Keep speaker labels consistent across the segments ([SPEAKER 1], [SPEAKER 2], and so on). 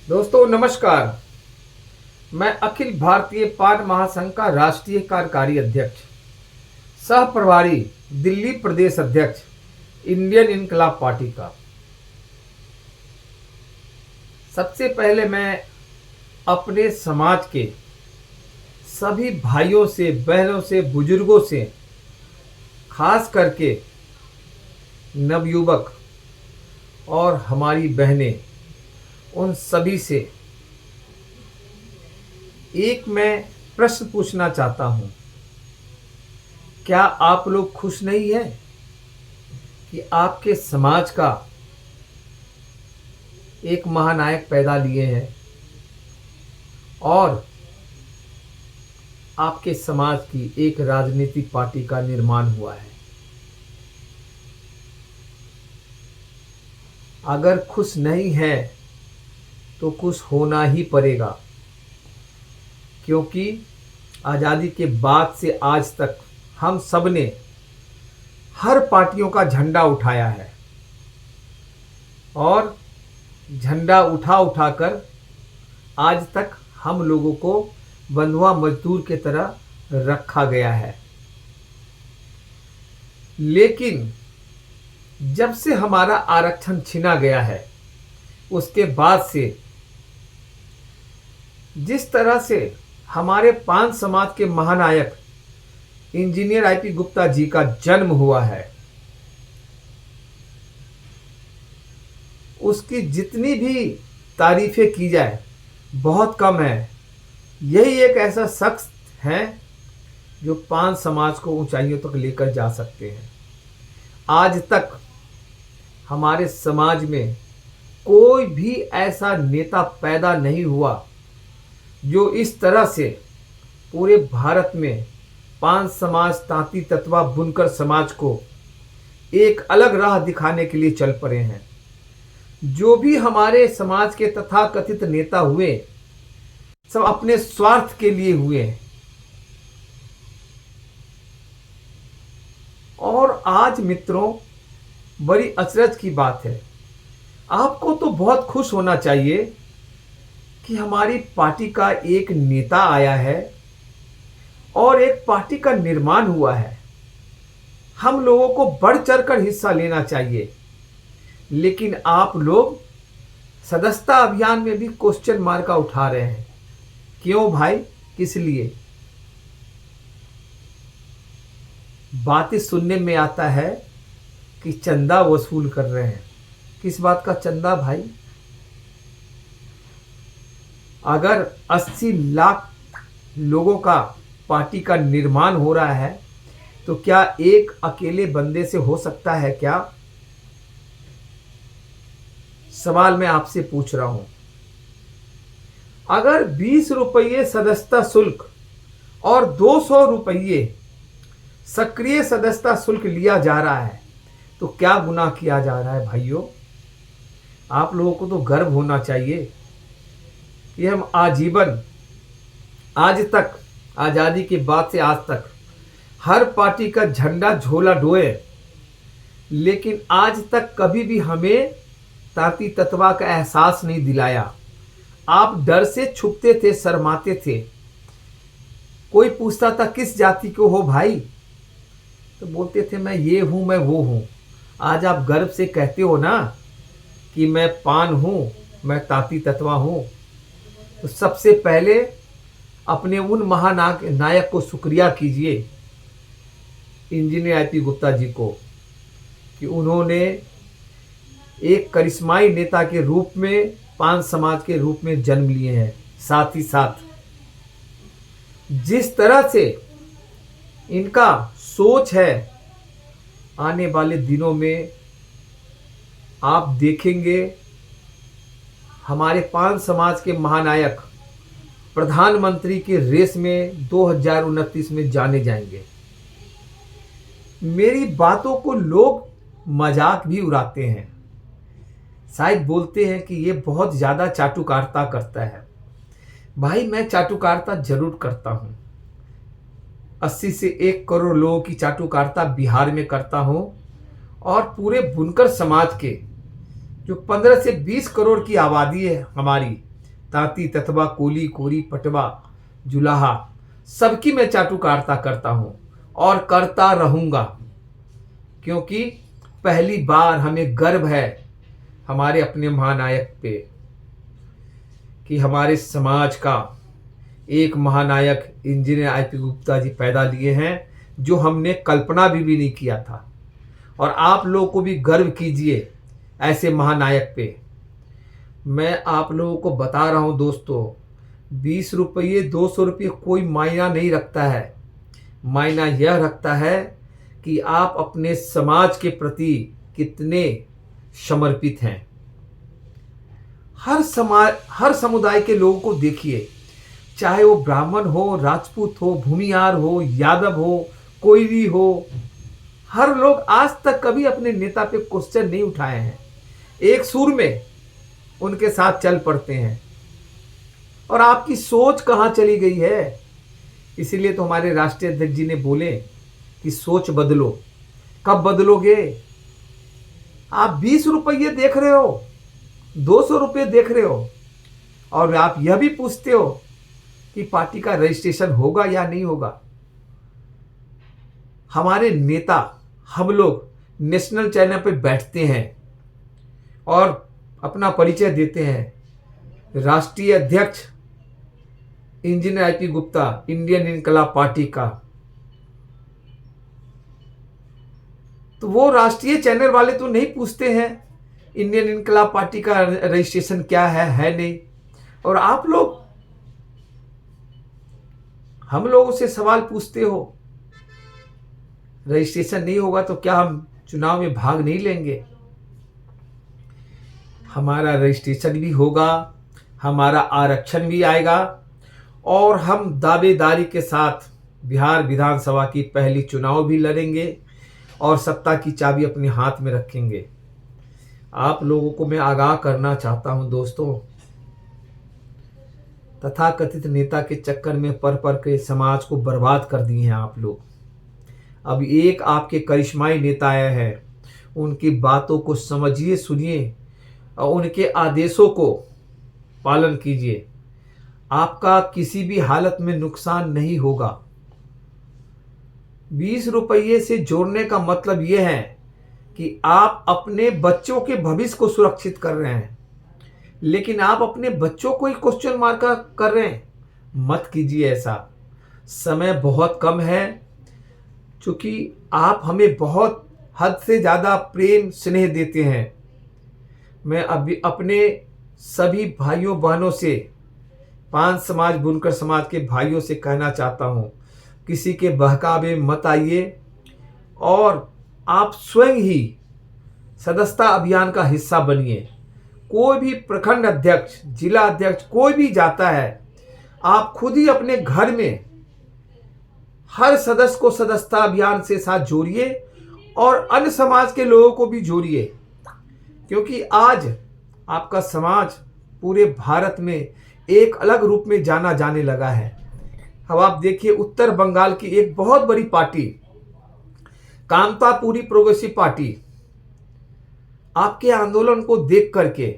[SPEAKER 1] दोस्तों नमस्कार। मैं अखिल भारतीय पान महासंघ का राष्ट्रीय कार्यकारी अध्यक्ष सह प्रभारी दिल्ली प्रदेश अध्यक्ष इंडियन इनकलाब पार्टी का। सबसे पहले मैं अपने समाज के सभी भाइयों से, बहनों से, बुजुर्गों से, खास करके नवयुवक और हमारी बहनें, उन सभी से एक मैं प्रश्न पूछना चाहता हूं। क्या आप लोग खुश नहीं हैं कि आपके समाज का एक महानायक पैदा लिए हैं और आपके समाज की एक राजनीतिक पार्टी का निर्माण हुआ है? अगर खुश नहीं है तो खुश होना ही पड़ेगा, क्योंकि आज़ादी के बाद से आज तक हम सब ने हर पार्टियों का झंडा उठाया है और झंडा उठा उठाकर आज तक हम लोगों को बंधुआ मजदूर की तरह रखा गया है। लेकिन जब से हमारा आरक्षण छीना गया है, उसके बाद से जिस तरह से हमारे पान समाज के महानायक इंजीनियर आईपी गुप्ता जी का जन्म हुआ है, उसकी जितनी भी तारीफें की जाए बहुत कम है। यही एक ऐसा शख्स है जो पान समाज को ऊंचाइयों तक लेकर जा सकते हैं। आज तक हमारे समाज में कोई भी ऐसा नेता पैदा नहीं हुआ जो इस तरह से पूरे भारत में पान समाज, तांती ततवा, बुनकर समाज को एक अलग राह दिखाने के लिए चल पड़े हैं। जो भी हमारे समाज के तथाकथित नेता हुए, सब अपने स्वार्थ के लिए हुए हैं। और आज मित्रों, बड़ी अचरज की बात है, आपको तो बहुत खुश होना चाहिए कि हमारी पार्टी का एक नेता आया है और एक पार्टी का निर्माण हुआ है। हम लोगों को बढ़ चढ़कर हिस्सा लेना चाहिए। लेकिन आप लोग सदस्यता अभियान में भी क्वेश्चन मार्क उठा रहे हैं। क्यों भाई, किस लिए? बातें सुनने में आता है कि चंदा वसूल कर रहे हैं। किस बात का चंदा भाई? अगर 80 लाख लोगों का पार्टी का निर्माण हो रहा है तो क्या एक अकेले बंदे से हो सकता है क्या? सवाल मैं आपसे पूछ रहा हूं। अगर 20 रुपये सदस्यता शुल्क और 200 रुपये सक्रिय सदस्यता शुल्क लिया जा रहा है तो क्या गुनाह किया जा रहा है भाइयों? आप लोगों को तो गर्व होना चाहिए कि हम आजीवन, आज तक, आज़ादी के बाद से आज तक हर पार्टी का झंडा झोला ढोए, लेकिन आज तक कभी भी हमें तांती ततवा का एहसास नहीं दिलाया। आप डर से छुपते थे, शर्माते थे। कोई पूछता था किस जाति को हो भाई, तो बोलते थे मैं ये हूं, मैं वो हूं। आज आप गर्व से कहते हो ना कि मैं पान हूं, मैं तांती ततवा हूं। तो सबसे पहले अपने उन महानायक को शुक्रिया कीजिए, इंजीनियर आईपी गुप्ता जी को, कि उन्होंने एक करिश्माई नेता के रूप में, पान समाज के रूप में जन्म लिए हैं। साथ ही साथ जिस तरह से इनका सोच है, आने वाले दिनों में आप देखेंगे हमारे पान समाज के महानायक प्रधानमंत्री के रेस में 2029 में जाने जाएंगे। मेरी बातों को लोग मजाक भी उड़ाते हैं, शायद बोलते हैं कि ये बहुत ज़्यादा चाटुकारिता करता है। भाई, मैं चाटुकारिता जरूर करता हूँ। 80 से 1 करोड़ लोगों की चाटुकारिता बिहार में करता हूँ और पूरे बुनकर समाज के जो 15 से 20 करोड़ की आबादी है हमारी, तांती ततवा कोली कोरी पटवा जुलाहा, सबकी मैं चाटुकारिता करता हूं और करता रहूंगा, क्योंकि पहली बार हमें गर्व है हमारे अपने महानायक पे कि हमारे समाज का एक महानायक इंजीनियर आईपी गुप्ता जी पैदा लिए हैं, जो हमने कल्पना भी नहीं किया था। और आप लोगों को भी गर्व कीजिए ऐसे महानायक पे। मैं आप लोगों को बता रहा हूं दोस्तों, 20 रुपये 200 रुपये कोई मायना नहीं रखता है। मायना यह रखता है कि आप अपने समाज के प्रति कितने समर्पित हैं। हर समुदाय के लोगों को देखिए, चाहे वो ब्राह्मण हो, राजपूत हो, भूमिहार हो, यादव हो, कोई भी हो, हर लोग आज तक कभी अपने नेता पे क्वेश्चन नहीं उठाए हैं। एक सुर में उनके साथ चल पड़ते हैं। और आपकी सोच कहाँ चली गई है? इसीलिए तो हमारे राष्ट्रीय अध्यक्ष जी ने बोले कि सोच बदलो। कब बदलोगे? आप 20 रुपये देख रहे हो, 200 रुपये देख रहे हो, और आप यह भी पूछते हो कि पार्टी का रजिस्ट्रेशन होगा या नहीं होगा। हमारे नेता, हम लोग नेशनल चैनल पे बैठते हैं और अपना परिचय देते हैं। राष्ट्रीय अध्यक्ष इंजीनियर आईपी गुप्ता, इंडियन इनकलाब पार्टी का। तो वो राष्ट्रीय चैनल वाले तो नहीं पूछते हैं इंडियन इनकलाब पार्टी का रजिस्ट्रेशन क्या है नहीं। और आप लोग हम लोगों से सवाल पूछते हो। रजिस्ट्रेशन नहीं होगा तो क्या हम चुनाव में भाग नहीं लेंगे? हमारा रजिस्ट्रेशन भी होगा, हमारा आरक्षण भी आएगा, और हम दावेदारी के साथ बिहार विधानसभा की पहली चुनाव भी लड़ेंगे और सत्ता की चाबी अपने हाथ में रखेंगे। आप लोगों को मैं आगाह करना चाहता हूं दोस्तों, तथाकथित नेता के चक्कर में पर के समाज को बर्बाद कर दिए हैं आप लोग। अब एक आपके करिश्माई नेता आया है, उनकी बातों को समझिए, सुनिए और उनके आदेशों को पालन कीजिए। आपका किसी भी हालत में नुकसान नहीं होगा। 20 रुपये से जोड़ने का मतलब यह है कि आप अपने बच्चों के भविष्य को सुरक्षित कर रहे हैं, लेकिन आप अपने बच्चों को ही क्वेश्चन मार्क कर रहे हैं। मत कीजिए ऐसा। समय बहुत कम है, क्योंकि आप हमें बहुत हद से ज़्यादा प्रेम स्नेह देते हैं। मैं अभी अपने सभी भाइयों बहनों से, पांच समाज बुनकर समाज के भाइयों से कहना चाहता हूँ, किसी के बहकावे मत आइए और आप स्वयं ही सदस्यता अभियान का हिस्सा बनिए। कोई भी प्रखंड अध्यक्ष, जिला अध्यक्ष कोई भी जाता है, आप खुद ही अपने घर में हर सदस्य को सदस्यता अभियान से साथ जोड़िए और अन्य समाज के लोगों को भी जोड़िए, क्योंकि आज आपका समाज पूरे भारत में एक अलग रूप में जाना जाने लगा है। अब आप देखिए, उत्तर बंगाल की एक बहुत बड़ी पार्टी कामतापुरी प्रोग्रेसिव पार्टी, आपके आंदोलन को देख करके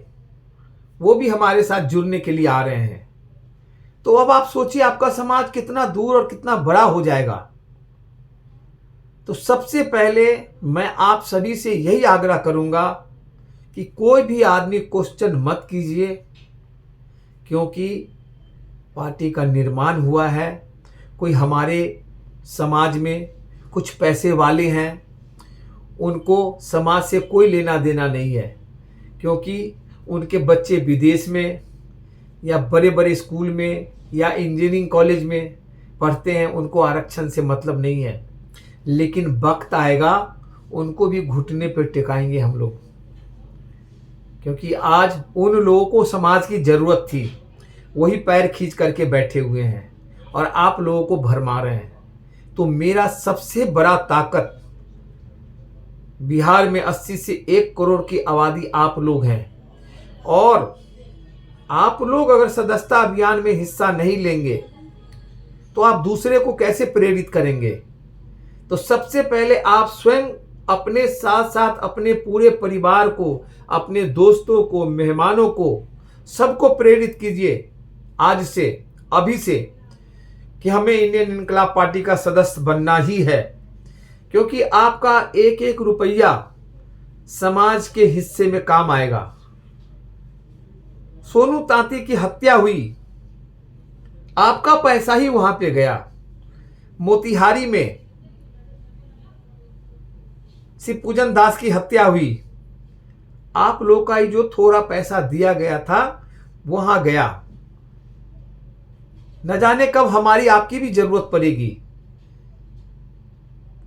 [SPEAKER 1] वो भी हमारे साथ जुड़ने के लिए आ रहे हैं। तो अब आप सोचिए आपका समाज कितना दूर और कितना बड़ा हो जाएगा। तो सबसे पहले मैं आप सभी से यही आग्रह करूंगा कि कोई भी आदमी क्वेश्चन मत कीजिए, क्योंकि पार्टी का निर्माण हुआ है। कोई हमारे समाज में कुछ पैसे वाले हैं, उनको समाज से कोई लेना देना नहीं है, क्योंकि उनके बच्चे विदेश में या बड़े बड़े स्कूल में या इंजीनियरिंग कॉलेज में पढ़ते हैं, उनको आरक्षण से मतलब नहीं है। लेकिन वक्त आएगा उनको भी घुटने पर टिकाएंगे हम लोग, क्योंकि आज उन लोगों को समाज की ज़रूरत थी, वही पैर खींच करके बैठे हुए हैं और आप लोगों को भरमा रहे हैं। तो मेरा सबसे बड़ा ताकत, बिहार में 80 से 1 करोड़ की आबादी आप लोग हैं, और आप लोग अगर सदस्यता अभियान में हिस्सा नहीं लेंगे तो आप दूसरे को कैसे प्रेरित करेंगे? तो सबसे पहले आप स्वयं अपने साथ साथ अपने पूरे परिवार को, अपने दोस्तों को, मेहमानों को सबको प्रेरित कीजिए आज से, अभी से, कि हमें इंडियन इनकलाब पार्टी का सदस्य बनना ही है, क्योंकि आपका एक एक रुपया समाज के हिस्से में काम आएगा। सोनू तांती की हत्या हुई, आपका पैसा ही वहां पे गया। मोतिहारी में शिवपूजन दास की हत्या हुई, आप लोग का ही जो थोड़ा पैसा दिया गया था वहां गया। न जाने कब हमारी आपकी भी जरूरत पड़ेगी।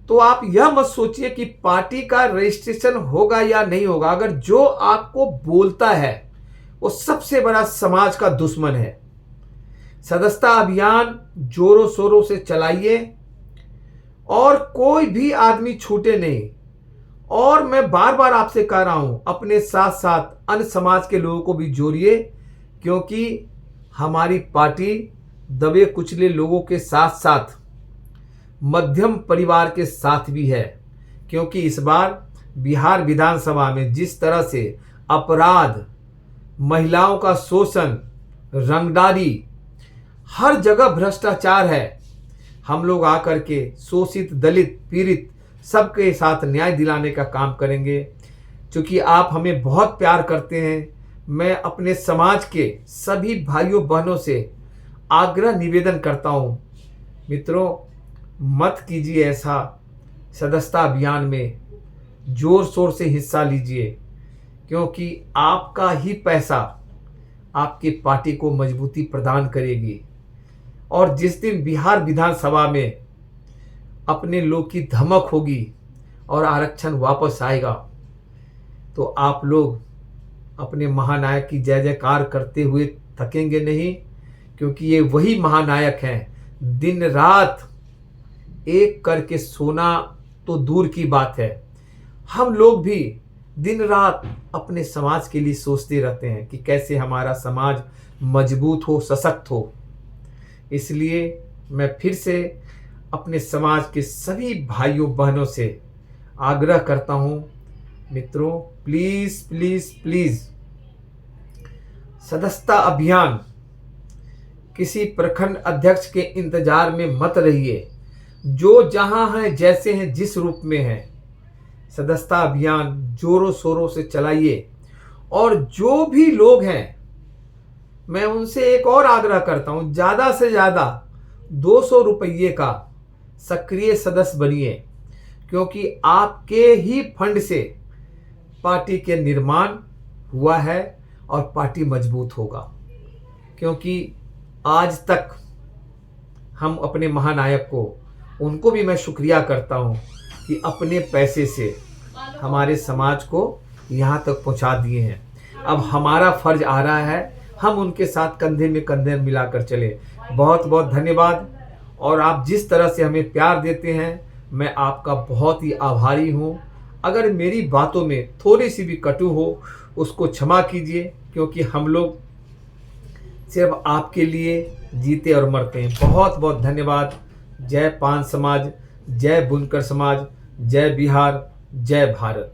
[SPEAKER 1] तो आप यह मत सोचिए कि पार्टी का रजिस्ट्रेशन होगा या नहीं होगा। अगर जो आपको बोलता है वो सबसे बड़ा समाज का दुश्मन है। सदस्यता अभियान जोरों शोरों से चलाइए और कोई भी आदमी छूटे नहीं। और मैं बार बार आपसे कह रहा हूं, अपने साथ साथ अन्य समाज के लोगों को भी जोड़िए, क्योंकि हमारी पार्टी दबे कुचले लोगों के साथ साथ मध्यम परिवार के साथ भी है। क्योंकि इस बार बिहार विधानसभा में जिस तरह से अपराध, महिलाओं का शोषण, रंगदारी, हर जगह भ्रष्टाचार है, हम लोग आकर के शोषित, दलित, पीड़ित सबके साथ न्याय दिलाने का काम करेंगे। क्योंकि आप हमें बहुत प्यार करते हैं, मैं अपने समाज के सभी भाइयों बहनों से आग्रह निवेदन करता हूं, मित्रों मत कीजिए ऐसा। सदस्यता अभियान में जोर शोर से हिस्सा लीजिए, क्योंकि आपका ही पैसा आपकी पार्टी को मजबूती प्रदान करेगी। और जिस दिन बिहार विधानसभा में अपने लोग की धमक होगी और आरक्षण वापस आएगा, तो आप लोग अपने महानायक की जय जयकार करते हुए थकेंगे नहीं, क्योंकि ये वही महानायक हैं। दिन रात एक करके सोना तो दूर की बात है, हम लोग भी दिन रात अपने समाज के लिए सोचते रहते हैं कि कैसे हमारा समाज मजबूत हो, सशक्त हो। इसलिए मैं फिर से अपने समाज के सभी भाइयों बहनों से आग्रह करता हूं, मित्रों प्लीज प्लीज प्लीज सदस्यता अभियान किसी प्रखंड अध्यक्ष के इंतजार में मत रहिए। जो जहां हैं, जैसे हैं, जिस रूप में हैं, सदस्यता अभियान जोरों शोरों से चलाइए। और जो भी लोग हैं, मैं उनसे एक और आग्रह करता हूं, ज्यादा से ज्यादा 200 रुपये का सक्रिय सदस्य बनिए, क्योंकि आपके ही फंड से पार्टी के निर्माण हुआ है और पार्टी मजबूत होगा। क्योंकि आज तक हम अपने महानायक को, उनको भी मैं शुक्रिया करता हूं कि अपने पैसे से हमारे समाज को यहाँ तक पहुँचा दिए हैं। अब हमारा फर्ज आ रहा है, हम उनके साथ कंधे में कंधे मिलाकर चले। बहुत बहुत धन्यवाद। और आप जिस तरह से हमें प्यार देते हैं, मैं आपका बहुत ही आभारी हूँ। अगर मेरी बातों में थोड़ी सी भी कटु हो, उसको क्षमा कीजिए, क्योंकि हम लोग सिर्फ आपके लिए जीते और मरते हैं। बहुत बहुत धन्यवाद। जय पान समाज, जय बुनकर समाज, जय बिहार, जय भारत।